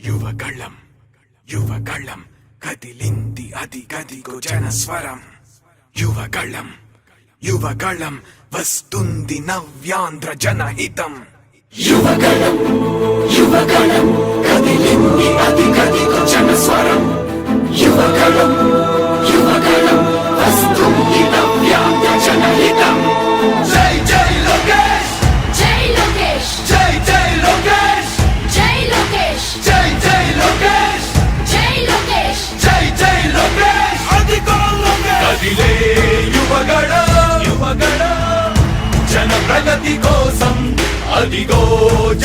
యువగళం యువగళం కదిలింది అది గదిగో జనస్వరం. యువగళం యువగళం వస్తుంది నవ్యాంధ్ర జనహితం. యువగళం యువగళం కదిలింది అది గదిగో జనస్వరం. యువగళం యువగళం వస్తుంది నవ్యాంధ్ర జనహితం. జై జై లోకేష్ జై లోకేష్ జై జై లోకేష్ జై లోకేష్ జై జై లోకేష్ జై లోకేష్ జై జై లోకేష్ అదిగో లోకేష్. కదిలే యువగళం యువగళం జన ప్రగతి కోసం అదిగో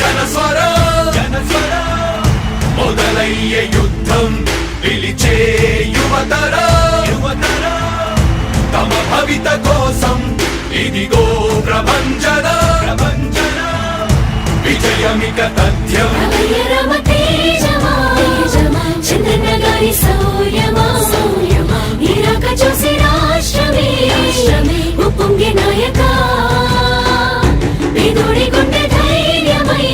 జనస్వరం. జనస్వరం మొదలయ్యే యుద్ధం పిలిచే యువతరం. యువతరం తమ భవిత కోసం ఇదిగో ప్రభంజనం. ప్రభంజనం విజయమిక తథ్యం. రమ తేజమా చంద్రన్న గారి శౌర్యమా నీరాక చూసి రాష్ట్రమే ఉప్పొంగే నాయక పేదోడి గుండె ధైర్యమై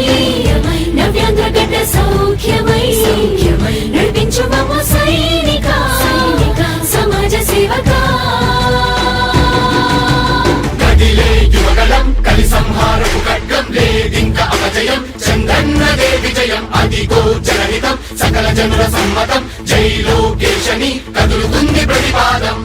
నవ్యాంధ్ర గడ్డ సౌఖ్యమై నడిపించు మమ్మ సైనిక సమాజ సేవక. కదిలే యువగళం కలి సంహారపు ఖడ్గం లేదింక అపజయం. చంద్రన్నదే విజయం అదిగో జనహితం సకల జనుల సమ్మతం. జై లోకేశని కదులుతుంది ప్రతిపాదం.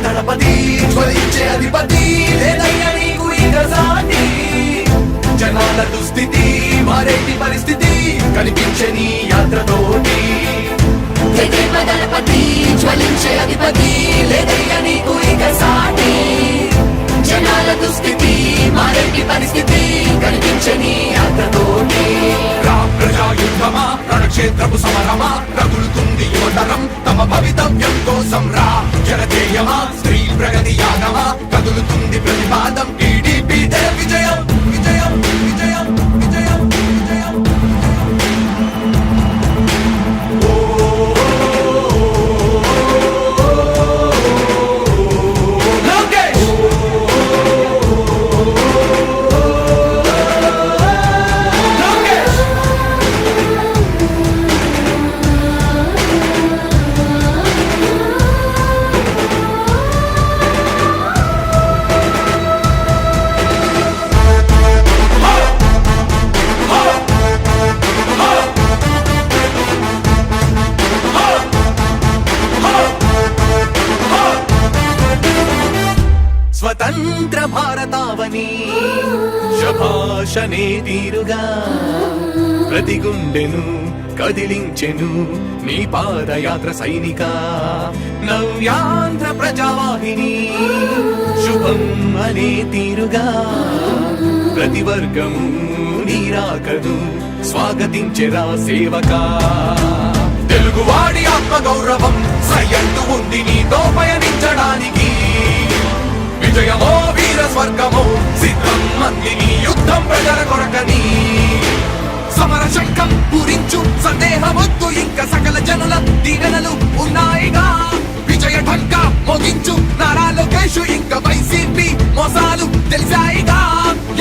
దళపతి జ్వలించే అధిపతి లేదయ్య నీకు ఇక సాటి. జనాల దుస్థితి మారేటి పరిస్థితి కనిపించే నీ యాత్రతోటి. దళపతి జ్వలించే అధిపతి లేదయ్య నీకు ఇక సాటి. జనాల దుస్థితి మారేటి పరిస్థితి కనిపించే నీ యాత్రతోటి. ప్రజాయుద్ధమా రణక్షేత్రపు సమరమా రగులుతుంది యువతరం తమ భవితవ్యం కోసం. రా జనజేయమా స్త్రీ ప్రగతి యానమా కదులుతుంది ప్రతిపాదం. టీడీపీ జయ విజయం విజయం విజయం విజయం విజయం. లోకేష్ స్వతంత్ర భారతావని శభాషనే తీరుగా ప్రతి గుండెను కదిలించెను నీ పాదయాత్ర సైనిక. నవ్యాంధ్ర ప్రజావాహిని శుభం అనే తీరుగా ప్రతి వర్గము నీరాకను స్వాగతించెరా సేవకా. తెలుగువాడి ఆత్మగౌరవం సయ్యంటూ ఉంది నీతో పయనించడానికి. విజయమో వీర స్వర్గమో సిద్ధం మందిని యుద్ధం ప్రజల కొరకని. సమర శంఖం పూరించు సందేహమొద్దు ఇంక సకల జనుల దీవెనలు ఉన్నాయిగా. విజయ ఢంకా మోగించు నారా లోకేష్ ఇంక వైసీపీ మోసాలు తెలిసాయిగా.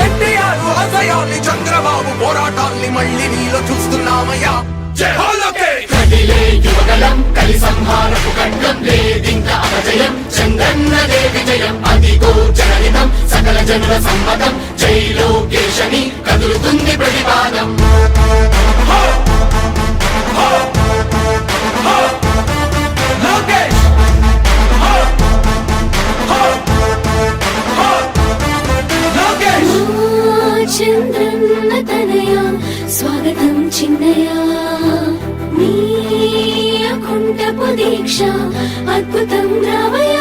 ఎన్టీఆర్ ఆశయాల్ని చంద్రబాబు పోరాటాల్ని మళ్ళీ నీలో చూస్తున్నామయ్యా. జై హో లోకేష్. కదిలే యువగళం కలి సంహారపు ఖడ్గం లేదింక అపజయం. చంద్రన్నదే విజయం అదిగో జనహితం సకల జనుల సమ్మతం. జై లోకేశని కదులుతుంది ప్రతిపాదం. లోకేష్ లోకేష్ చంద్రన్న తనయ స్వాగతం చిన్నయ నీ అకుంఠపు దీక్ష అద్భుతం రావయ.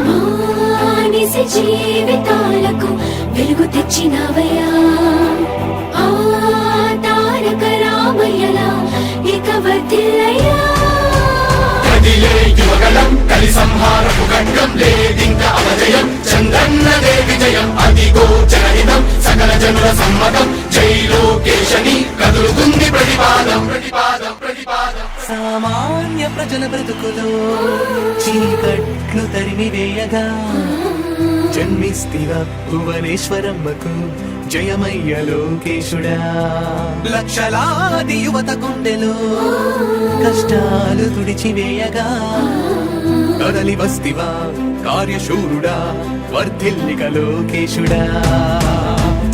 మానిసి జీవితాలకు వెలుగు తెచ్చినవయ్యా. ఆ తారక రామయ్యలా ఇక వర్ధిల్లయ్యా. కదిలే యువగళం కలి సంహారపు ఖడ్గం లేదింక అపజయం. చంద్రన్నదే విజయం అదిగో జనహితం సకల జనుల సమ్మతం. జై లోకేశని కదులుతుంది ప్రతిపాదం. ప్రతిపాదం ప్రతిపాదం. సామాన్య ప్రజల బ్రతుకులో చీకట్లు తరిమి వేయగా జన్మిస్తివా భువనేశ్వరమ్మకు జయమయ్య లోకేశుడా. లక్షలాది యువత గుండెలో కష్టాలు తుడిచివేయగా కదలి వస్తివా కార్యశూరుడా వర్ధిల్లిక లోకేశుడా.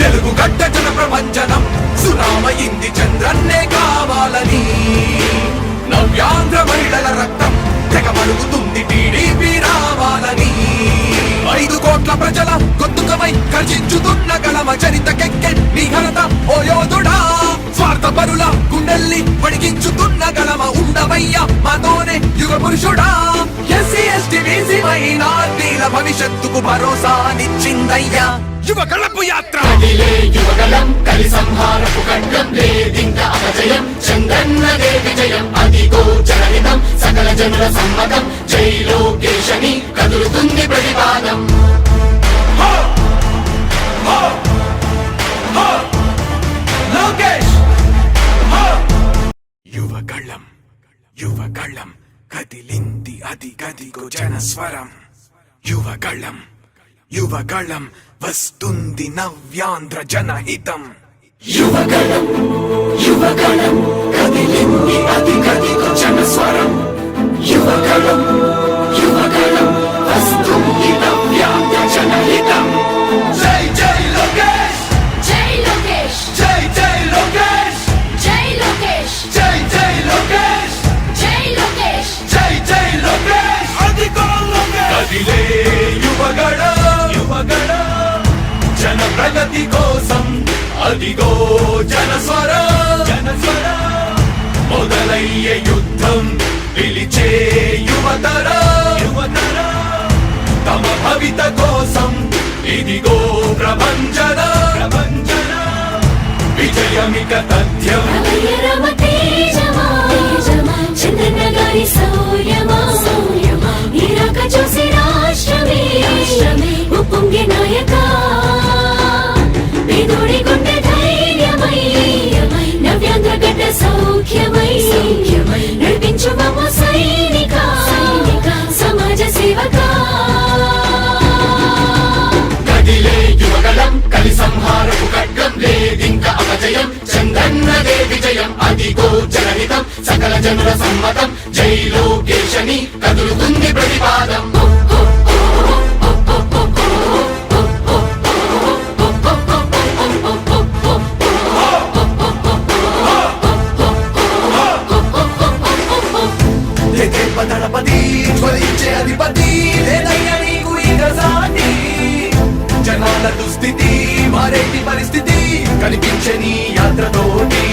తెలుగు గడ్డ జన ప్రపంచనం సునామయింది చంద్రన్నే కావాలని నవ్యాంధ్ర మహిళల రక్తం తెగమరుగుతుంది టీడీపీ రావాలని 5 కోట్ల ప్రజల గొంతుకమై గర్జించుతున్న గలమ చరితకెక్కె నీ ఘనత ఓ యోధుడా. స్వార్థ పరుల గుండెల్ని వణికించుతున్న గలమ ఉండవయ్య మాతోనే యుగ పురుషుడా. ఎస్సీ ఎస్టీ బీసీ మైనార్టీల భవిష్యత్తుకు భరోసానిచ్చిందయ్యా యువ కళపు యాత్ర. కదిలే యువగలం కలి సంహారపు ఖడ్గం లేదింక అపజయం చంద్రన్నదే విజయం అదిగో జనహితం సకల జనుల సమ్మతం జై లోకేశని కదులుతుంది ప్రతిపాదం. హో! హో! హో! లోకేష్! హో! యువగళం యువగళం కదిలింది అది గదిగో జనస్వరం. యువగళం యువగళం వస్తుంది నవ్యాంధ్ర జనహితం. యువగలం యువగలం కదిలింది అది గదిగో జనస్వరం. యువగలం యువగలం వస్తుంది నవ్యాంధ్ర జనహితం. జై జై లోకేష్ జై లోకేష్ జై జై లోకేష్ జై లోకేష్ జై జై లోకేష్ జై లోకేష్ జై జై లోకేష్ అదిగో లోకేష్. కదిలే యువగళ యువగళ జన ప్రగతి కోసం అదిగో జనస్వర జనస్వర మొదలయ్యే యుద్ధం పిలిచే యువతర యువతర తమ భవిత కోసం ఇదిగో ప్రభంజన ప్రభంజన విజయమిక తథ్యం. రమయ రమ తేజమా చంద్రన్న గారి శౌర్యమా ఇరాక చూసి రాష్ట్రమే ఉప్పొంగే నాయక పేదోడి గుండె ధైర్యమై నవ్యాంధ్ర గడ్డ సౌఖ్యమై నడిపించు మమ్మ సైనిక సమాజ సేవక. కదిలే యువగలం కలి సంహారపు ఖడ్గం లేదింక అపజయం చంద్రన్నదే విజయం అదిగో జనహితం సకల జనుల సమ్మతం జై లోకేశని కదులుతుంది ప్రతిపాదం. దళపతి జ్వలించే అధిపతి లేదయ్యా నీకు ఇక సాటి. జనాల దుస్థితి మారేటి పరిస్థితి కనిపించే నీ యాత్రతోటి.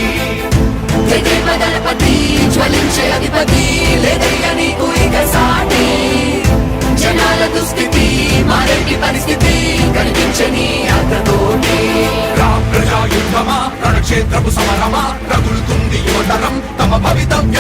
దళపతి జ్వలించే అధిపతి లేదయ్యా నీకు ఇక సాటి. జనాల దుస్థితి మారేటి పరిస్థితి కనిపించని యాత్రతోటి. ప్రజా యుద్ధమా రణక్షేత్రపు సమరమా రగులుతుంది యువతరం తమ భవిత